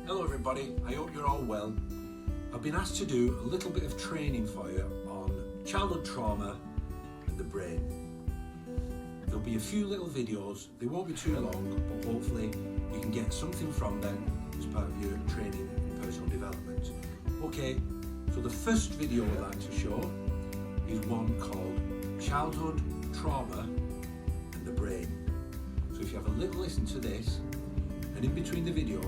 Hello everybody, I hope you're all well. I've been asked to do a little bit of training for you on childhood trauma and the brain. There'll be a few little videos, they won't be too long, but hopefully you can get something from them as part of your training and personal development. Okay, so the first video I'd like to show is one called Childhood Trauma and the Brain. So if you have a little listen to this, and in between the video,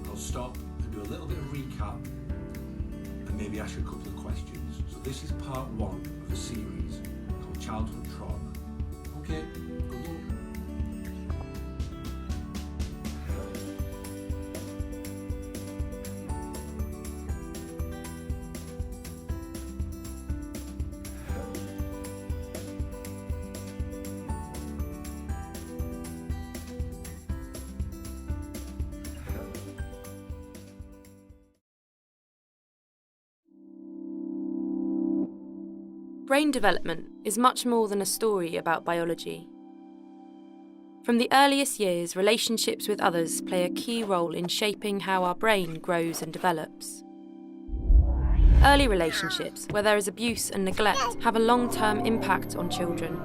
I'll stop and do a little bit of recap and maybe ask you a couple of questions. So this is part one of a series called Childhood Trauma. Okay, good luck. Brain development is much more than a story about biology. From the earliest years, relationships with others play a key role in shaping how our brain grows and develops. Early relationships, where there is abuse and neglect, have a long-term impact on children.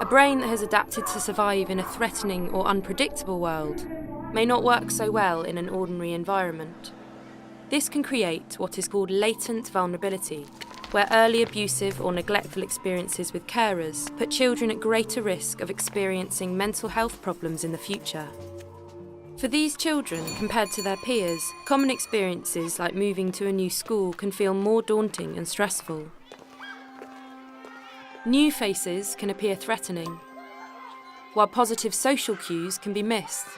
A brain that has adapted to survive in a threatening or unpredictable world may not work so well in an ordinary environment. This can create what is called latent vulnerability, where early abusive or neglectful experiences with carers put children at greater risk of experiencing mental health problems in the future. For these children, compared to their peers, common experiences like moving to a new school can feel more daunting and stressful. New faces can appear threatening, while positive social cues can be missed.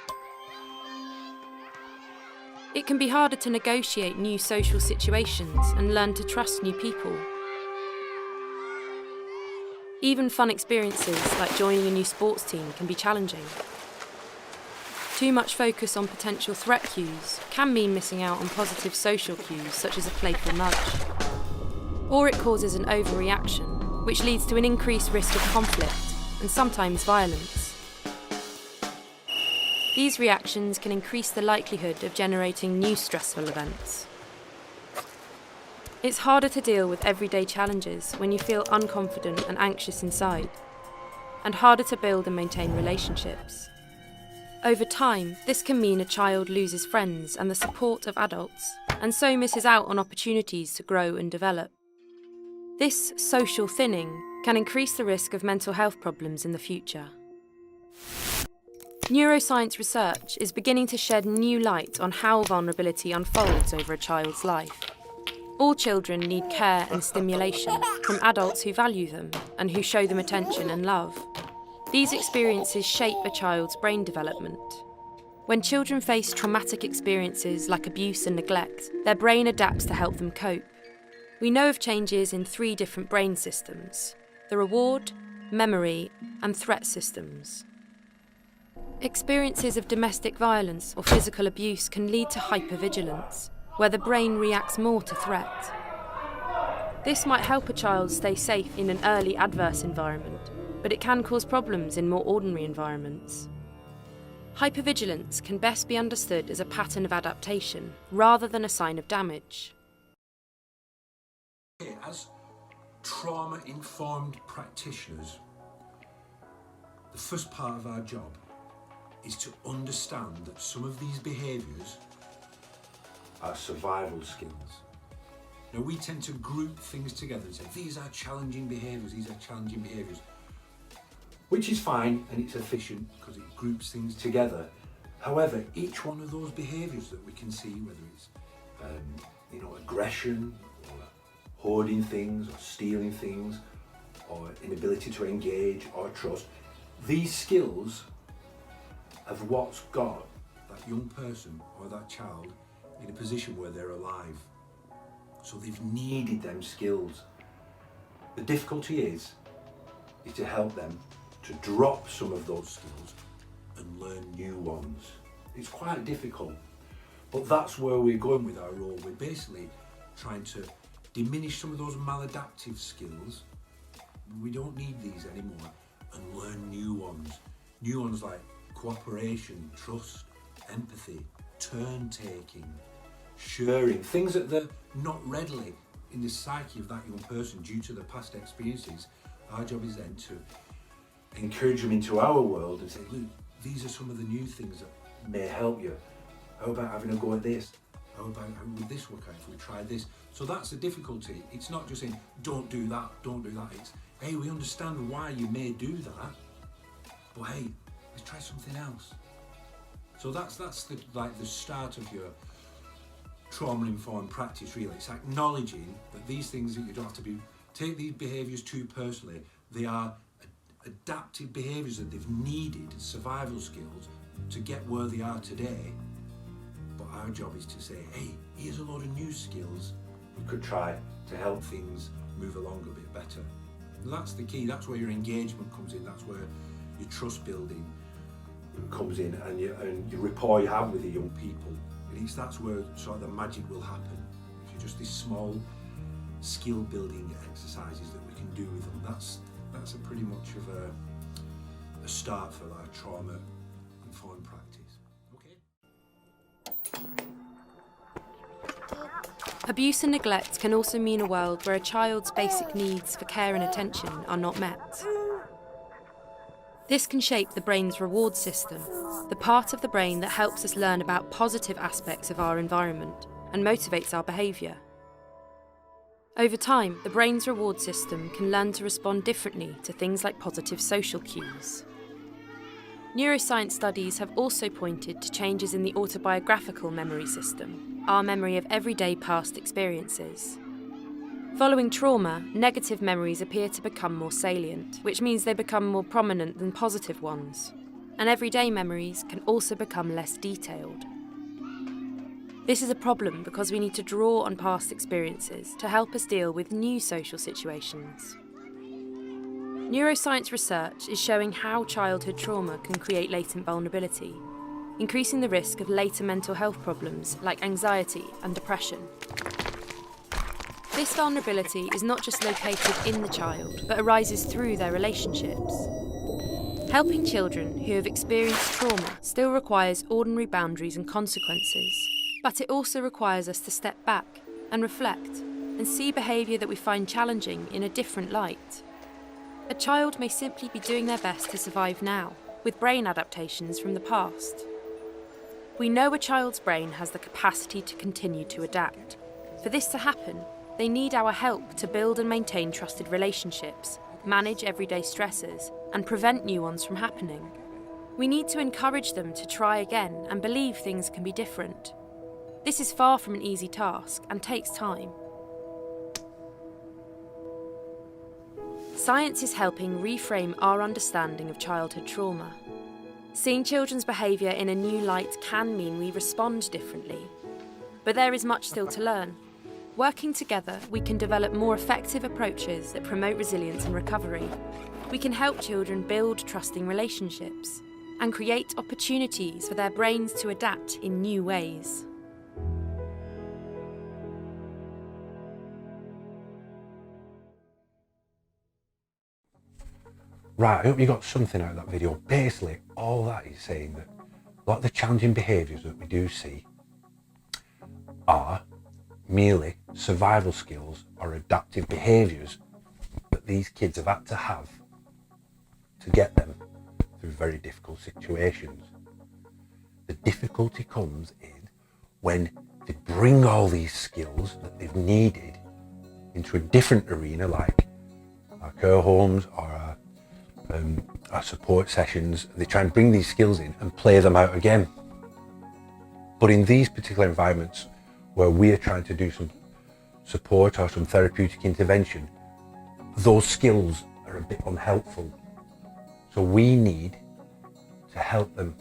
It can be harder to negotiate new social situations and learn to trust new people. Even fun experiences like joining a new sports team can be challenging. Too much focus on potential threat cues can mean missing out on positive social cues such as a playful nudge. Or it causes an overreaction, which leads to an increased risk of conflict and sometimes violence. These reactions can increase the likelihood of generating new stressful events. It's harder to deal with everyday challenges when you feel unconfident and anxious inside, and harder to build and maintain relationships. Over time, this can mean a child loses friends and the support of adults, and so misses out on opportunities to grow and develop. This social thinning can increase the risk of mental health problems in the future. Neuroscience research is beginning to shed new light on how vulnerability unfolds over a child's life. All children need care and stimulation from adults who value them and who show them attention and love. These experiences shape a child's brain development. When children face traumatic experiences like abuse and neglect, their brain adapts to help them cope. We know of changes in 3 different brain systems: the reward, memory, and threat systems. Experiences of domestic violence or physical abuse can lead to hypervigilance, where the brain reacts more to threat. This might help a child stay safe in an early adverse environment, but it can cause problems in more ordinary environments. Hypervigilance can best be understood as a pattern of adaptation, rather than a sign of damage. As trauma-informed practitioners, the first part of our job is to understand that some of these behaviours are survival skills. Now we tend to group things together and say, these are challenging behaviours, which is fine and it's efficient because it groups things together. However, each one of those behaviours that we can see, whether it's aggression, or hoarding things, or stealing things, or inability to engage or trust, these skills of what's got that young person or that child in a position where they're alive. So they've needed them skills. The difficulty is to help them to drop some of those skills and learn new ones. It's quite difficult, but that's where we're going with our role. We're basically trying to diminish some of those maladaptive skills. We don't need these anymore, and learn new ones. New ones like cooperation, trust, empathy, turn taking, sharing, things that they're not readily in the psyche of that young person due to their past experiences. Our job is then to encourage them into our world and say, look, these are some of the new things that may help you. How about having a go at this? How would this work out if we tried this? So that's the difficulty. It's not just saying, don't do that, don't do that. It's, hey, we understand why you may do that, but hey, let's try something else. So that's the start of your trauma-informed practice, really. It's acknowledging that these things that you don't have to take these behaviours too personally. They are adaptive behaviours that they've needed, survival skills, to get where they are today. But our job is to say, hey, here's a load of new skills we could try to help things move along a bit better. And that's the key. That's where your engagement comes in. That's where your trust building comes in, and your rapport you have with the young people. And that's where sort of the magic will happen. It's just these small skill building exercises that we can do with them. That's a pretty much of a start for our trauma informed practice. Okay. Abuse and neglect can also mean a world where a child's basic needs for care and attention are not met. This can shape the brain's reward system, the part of the brain that helps us learn about positive aspects of our environment and motivates our behaviour. Over time, the brain's reward system can learn to respond differently to things like positive social cues. Neuroscience studies have also pointed to changes in the autobiographical memory system, our memory of everyday past experiences. Following trauma, negative memories appear to become more salient, which means they become more prominent than positive ones. And everyday memories can also become less detailed. This is a problem because we need to draw on past experiences to help us deal with new social situations. Neuroscience research is showing how childhood trauma can create latent vulnerability, increasing the risk of later mental health problems like anxiety and depression. This vulnerability is not just located in the child, but arises through their relationships. Helping children who have experienced trauma still requires ordinary boundaries and consequences, but it also requires us to step back and reflect and see behaviour that we find challenging in a different light. A child may simply be doing their best to survive now, with brain adaptations from the past. We know a child's brain has the capacity to continue to adapt. For this to happen, they need our help to build and maintain trusted relationships, manage everyday stressors, and prevent new ones from happening. We need to encourage them to try again and believe things can be different. This is far from an easy task and takes time. Science is helping reframe our understanding of childhood trauma. Seeing children's behaviour in a new light can mean we respond differently. But there is much still to learn. Working together, we can develop more effective approaches that promote resilience and recovery. We can help children build trusting relationships and create opportunities for their brains to adapt in new ways. Right, I hope you got something out of that video. Basically, all that is saying that a lot of the challenging behaviours that we do see are merely survival skills or adaptive behaviours that these kids have had to get them through very difficult situations. The difficulty comes in when they bring all these skills that they've needed into a different arena, like our care homes or our support sessions. They try and bring these skills in and play them out again. But in these particular environments where we're trying to do some support or some therapeutic intervention, those skills are a bit unhelpful. So we need to help them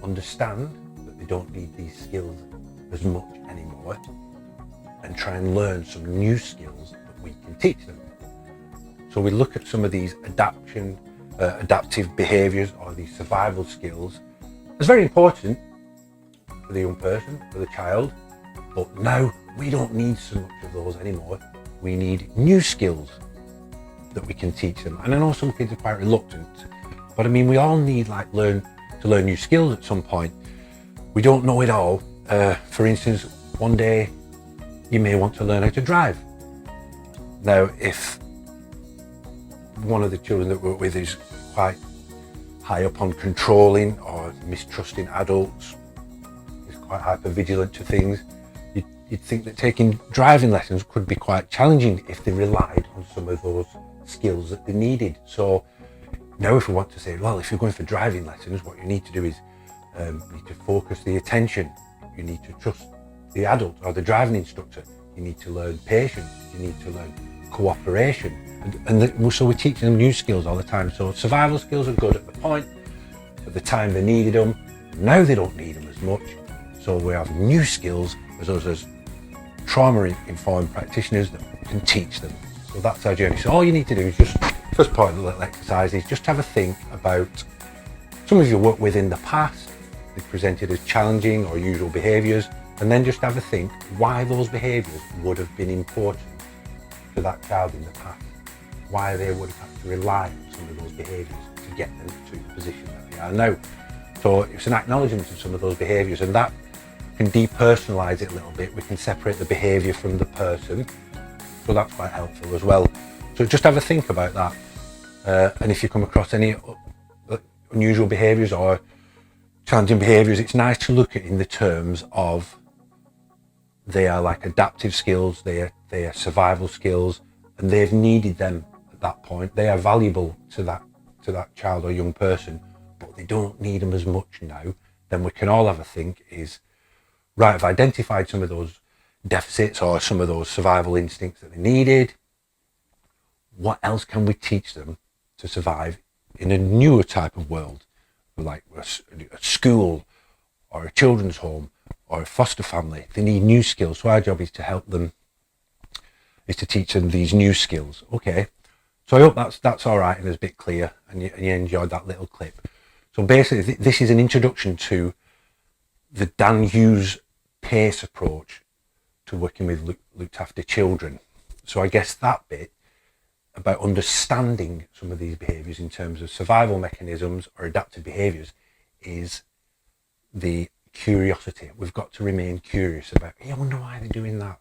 understand that they don't need these skills as much anymore and try and learn some new skills that we can teach them. So we look at some of these adaptive behaviours or these survival skills as very important for the young person, for the child, but now we don't need so much of those anymore. We need new skills that we can teach them. And I know some kids are quite reluctant, but I mean, we all need to learn new skills at some point. We don't know it all, For instance, one day you may want to learn how to drive. Now, if one of the children that we work with is quite high up on controlling or mistrusting adults, is quite hyper-vigilant to things, you'd think that taking driving lessons could be quite challenging if they relied on some of those skills that they needed. So now if we want to say, well, if you're going for driving lessons, what you need to do is you need to focus the attention, you need to trust the adult or the driving instructor, you need to learn patience, you need to learn cooperation, so we're teaching them new skills all the time. So survival skills are good at the point, at the time they needed them. Now they don't need them as much, so we have new skills as us as trauma-informed practitioners that can teach them. So that's our journey. So all you need to do is just, first part of the little exercise is just have a think about some of your work with in the past, they presented as challenging or usual behaviours, and then just have a think why those behaviours would have been important to that child in the past, why they would have had to rely on some of those behaviours to get them to the position that they are now. So it's an acknowledgement of some of those behaviours, and that can depersonalise it a little bit. We can separate the behaviour from the person, so that's quite helpful as well. So just have a think about that, and if you come across any unusual behaviours or challenging behaviours, it's nice to look at in the terms of they are like adaptive skills, they are survival skills, and they've needed them at that point. They are valuable to that child or young person, but they don't need them as much now. Then we can all have a think is, right, I've identified some of those deficits or some of those survival instincts that they needed. What else can we teach them to survive in a newer type of world, like a school or a children's home or a foster family? They need new skills. So our job is to help them, is to teach them these new skills. Okay, so I hope that's all right and is a bit clear, and you enjoyed that little clip. So basically, this is an introduction to the Dan Hughes PACE approach to working with looked after children. So I guess that bit about understanding some of these behaviours in terms of survival mechanisms or adaptive behaviours is the curiosity. We've got to remain curious about, hey, I wonder why they're doing that.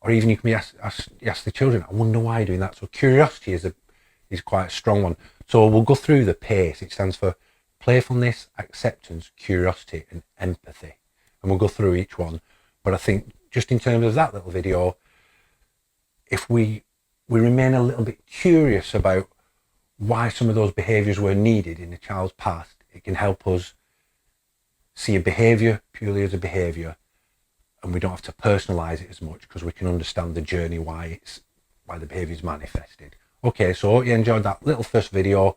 Or even you can ask the children, I wonder why you're doing that. So curiosity is quite a strong one. So we'll go through the PACE. It stands for playfulness, acceptance, curiosity and empathy. And we'll go through each one. But I think just in terms of that little video, if we remain a little bit curious about why some of those behaviours were needed in a child's past, it can help us see a behaviour purely as a behaviour, and we don't have to personalise it as much because we can understand the journey, why the behaviour is manifested. Okay, so I hope you enjoyed that little first video,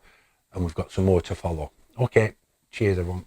and we've got some more to follow. Okay, cheers everyone.